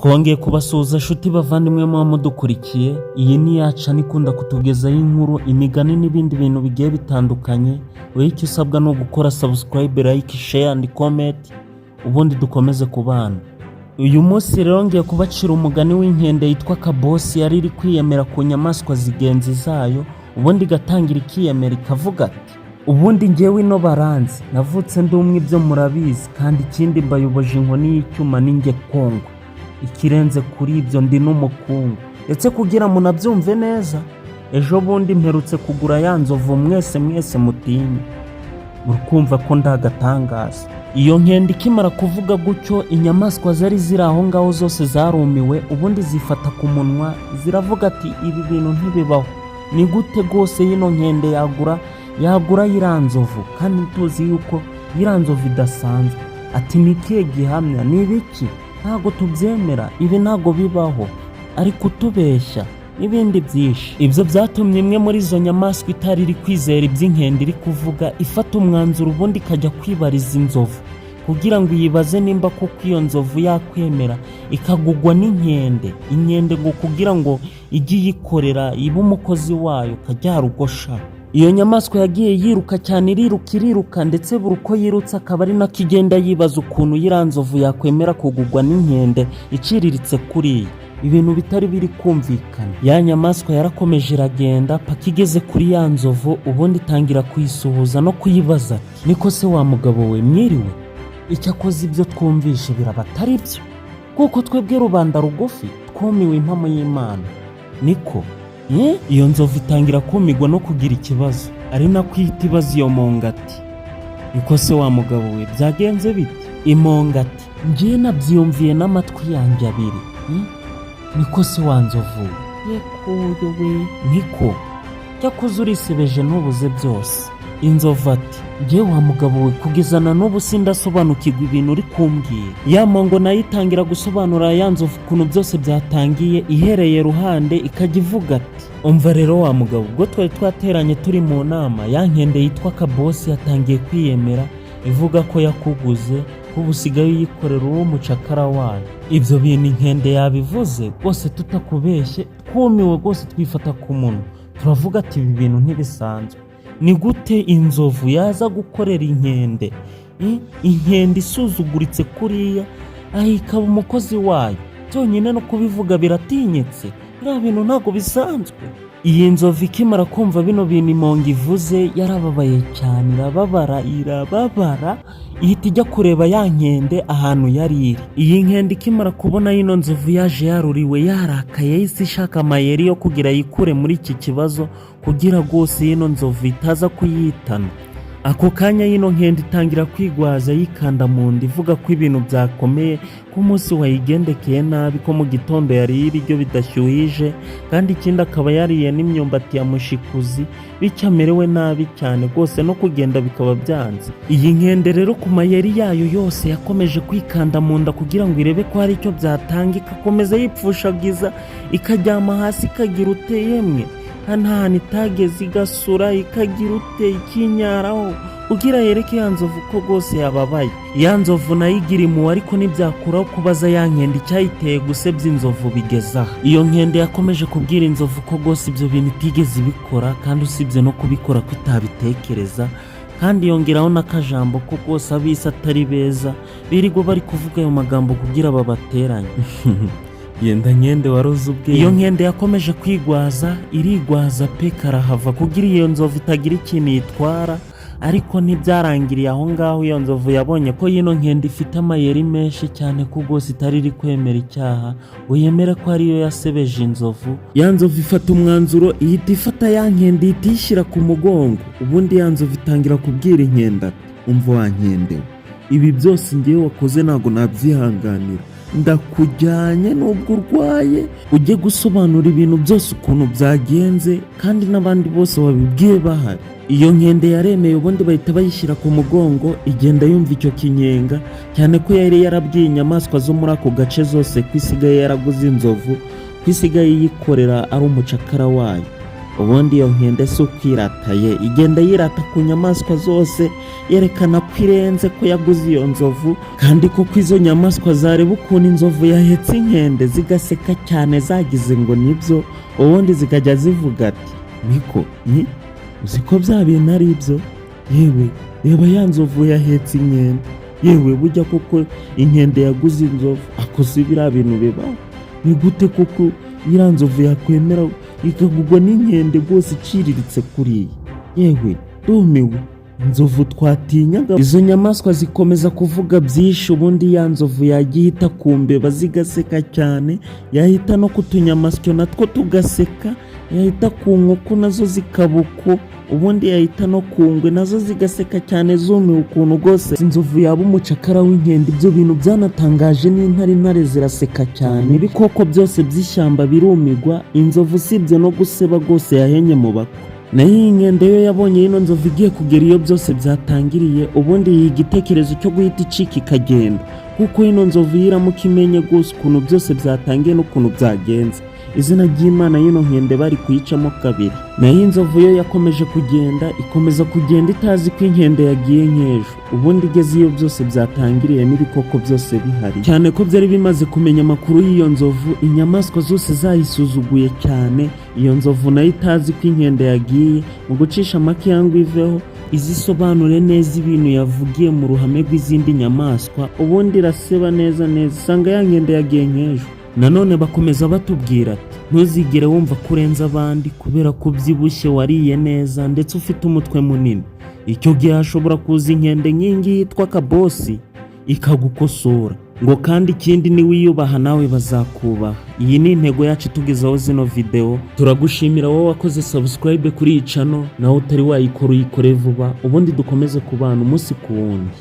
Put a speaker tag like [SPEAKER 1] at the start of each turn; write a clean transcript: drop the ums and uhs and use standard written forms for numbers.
[SPEAKER 1] Twongeye kubasuhuza shuti bavandimwe muba mudukurikiye. Iyi ni yaca nikunda kutugezaho inkuru, imigani n'ibindi bintu bigiye bitandukanye. Wowe icyo usabwa no gukora subscribe, like, share and comment, ubundi dukomeze kubana. Uyu munsi rero ngiye kubacira umugani w'inkende yitwa Kabosi, yari iri kwiyemera ku nyamaswa zigenzi zayo, ubundi igatangira ikiyemera ikavuga ati: ubundi njyewe ino baranzi, navutse ndi umwe ibyo murabizi, kandi ikindi mbayoboje inkoni y'icyuma ninjye kongwa. Ikirenze kuri ibyo ndi n'umukungu. Ndetse kugira ngo nabyumve neza, ejo bundi mperutse kugura ya nzovu mwese mutinye. Urukumva ko ndagatangaza. Iyo nkende ikimara kuvuga gutyo, inyamaswa zari ziri aho ngaho zose zarumiwe, ubundi zifata ku munwa ziravuga ati: ibi bintu ntibibaho. Ni gute rwose yino nkende yagura yiranzovu, kandi tuzi yuko yiranzovu idasanzwe. Ati ni ikihe gihamya? Ni ibiki? Ntago tubyemera, ibi ntago bibaho, ari kutubeshya n'ibindi byinshi. Ibyo byatumye imwe muri izo nyamaswa itari iri kwizera iby'inkende iri kuvuga, ifata umwanzuro ubundi ikajya kwibariza inzovu kugira ngo yibaze nimba koko iyo nzovu yakwemera ikagugwa n'inkende. Inkende ngo kugira ngo ijye yikorera ibe umukozi wayo kajyarugosha. Iyo nyamaswa yagiye yiruka cyane, iriruka ndetse buri uko yirutse akaba ari nako igenda yibaza ukuntu yiranzovu yakwemera kugugwa n'inkende iciriritse kuriya. Ibintu bitari biri kumvikana. Ya nyamaswa yarakomeje iragenda paka igeze kuri ya nzovu, ubundi itangira kuyisuhuza no kuyibaza ati: niko se wa mugabo we, mwiriwe? Icyakoze ibyo twumvishe biraba atari byo, kuko twebwe rubanda rugufi twumiwe impamo y'Imana. Niko iyo nzovu itangira kumigwa no kugira ikibazo, ari nako ihita ibaza iyo monga ati: niko se wa mugabo we, byagenze bite? Imonga ati: njye nabyiyumviye n'amatwi yanjye abiri. Niko se wa nzovu? Yekuyo we, niko cyakoze urisebeje ntubuze byose. Inzovu ati: njye wa mugabo we, kugezana n'ubu sindasobanukirwa ibintu uri kumbwira. Ya mongo nayo itangira gusobanura ya nzovu ukuntu byose byatangiye, ihereye ruhande ikajya ivuga ati: umva rero wa mugabo, ubwo twari twateranye turi mu nama, ya nkende yitwa Kabosi yatangiye kwiyemera ivuga ko yakuguze, ko usigaye uyikorera uwo mucakara wayo. Ibyo bintu inkende yabivuze rwose tutakubeshye, twumiwe rwose, twifata ku munwa turavuga ati: ibi bintu ntibisanzwe. Ni gute inzovu yaza gukorera inkende? Inkende isuzuguritse kuriya, ikaba umukozi wayo. Byonyine no kubivuga biratinyitse, biriya bintu ntabwo bisanzwe. Iyi nzovu ikimara kumva bino bintu imonga ivuze, yarababaye cyane, irababara, ihita ijya kureba ya nkende ahantu yari iri. Iyi nkende ikimara kubona yino nzovu yaje yaruriwe, yarakaye, yahise ishaka amayeri yo kugira yikure muri iki kibazo, kugira rwose yino nzovu itaza kuyitana. Ako kanya yino nkende itangira kwigwaza yikanda mu nda, ivuga ko ibintu byakomeye, ko umunsi wayigendekeye nabi, ko mu gitondo yariye ibiryo bidashyuhije, kandi ikindi akaba yariye n'imyumbati ya mushikuzi, bityo amerewe nabi cyane rwose, no kugenda bikaba byanze. Iyi nkende rero ku mayeri yayo yose yakomeje kwikanda mu nda kugira ngo irebe ko hari icyo byatanga, ikakomeza yipfushagiza, ikajyama hasi, ikagira uteyemwe nta hantu itageze, igasura, ikagira ikinyaraho ugira yereke ya nzovu ko rwose yababaye. Ya nzovu nayo igira impuhwe, ariko ntibyakuraho kubaza ya nkende icyayiteye gusebya inzovu bigezaho. Iyo nkende yakomeje kubwira inzovu ko rwose ibyo bintu itigeze ibikora, kandi usibye no kubikora ko itabitekereza, kandi yongeraho n'akajambo ko rwose abisi atari beza, birirwa bari kuvuga ayo magambo kugira babateranye. Yenda nkende waroze ubwenge. Iyo nkende yakomeje kwigwaza, irigwaza pe karahava kugira iyo nzovu itagira ikintu yitwara, ariko ntibyarangiriye aho ngaho. Iyo nzovu yabonye ko yino nkende ifite amayeri menshi cyane, ko rwose itari iri kwemera icyaha ngo yemere ko ariyo yasebeje inzovu. Ya nzovu ifata umwanzuro, ihita ifata ya nkende, ihita iyishyira ku mugongo. Ubundi ya nzovu itangira kubwira inkende ati: umva wa nkende, ibi byose ngewe wakoze ntabwo nabyihanganira. Ndakujyanye nubwo urwaye, ujye gusobanura ibintu byose ukuntu byagenze, kandi n'abandi bose wabibwiye bahari. Iyo nkende yaremeye, ubundi bahita bayishyira ku mugongo, igenda yumva icyo kinyenga, cyane ko yari yarabwiye inyamaswa zo muri ako gace zose ko isigaye yaraguze inzovu, ko isigaye yikorera ari umucakara wayo. ubundi iyo nkende si ukwirataye igenda yirata ku nyamaswa zose yerekana ko irenze ko yaguze iyo nzovu, kandi koko izo nyamaswa zareba ukuntu inzovu yahetse inkende zigaseka cyane zagize ngo nibyo, ubundi zikajya zivuga ati niko uzi ko bya bintu ari ibyo, yewe reba ya nzovu yahetse inkende, yewe burya koko inkende yaguze inzovu, akoze biriya bintu bibaho, ni gute koko iriya nzovu yakwemera ikagurwa n'inkende rwose iciriritse kuriya, yewe dumiwe. Inzovu twatinyaga, izo nyamaswa zikomeza kuvuga byinshi, ubundi ya nzovu yagiye ihita ku mbeba zigaseka cyane, yahita no ku tunyamasyo natwo tugaseka, yahita ku nkoko nazo zikabuko, ubundi yahita no ku ngwe nazo zigaseka cyane zumiwe ukuntu rwose inzovu yaba umucakara w'inkende. Ibyo bintu byanatangaje n'intare ziraseka cyane, ibikoko byose by'ishyamba birumigwa, inzovu usibye no guseba rwose yahenye mu bako. Nayo iyi nkende yo yabonye ino nzovu igiye kugera iyo byose byatangiriye, ubundi yiga igitekerezo cyo guhita icika ikagenda, kuko ino nzovu yiramuka imenye rwose ukuntu byose byatangiye n'ukuntu byagenze. Izina ry'Imana y'ino nkende bari kuyicamo kabiri. Nayo inzovu yo yakomeje ikomeza kugenda itazi ko inkende yagiye nk'ejo, ubundi igeze iyo byose byatangiriye n'ibikoko byose bihari, cyane ko byari bimaze kumenya amakuru y'iyo nzovu, inyamaswa zose zayisuzuguye cyane. Iyo nzovu nayo itazi ko inkende yagiye, mu gucisha make yangu iveho izisobanure neza ibintu yavugiye mu ruhame rw'izindi nyamaswa, ubundi iraseba neza isanga ya nkende yagiye nk'ejo. Nanone bakomeza batubwira ati ntuzigere wumva ko urenze abandi kubera ko ubyibushye wariye neza ndetse ufite umutwe munini. Icyo gihe hashobora kuza inkende nk'ingi yitwa kabosi ikagukosora ngo kandi ikindi niwiyubaha nawe bazakubaha. Iyi ni intego yacu tugezaho zino video. Turagushimira wowe wakoze subscribe kuri iyi channel, nawe utari wayikora uyikore vuba, ubundi dukomeze kubana umunsi ku wundi.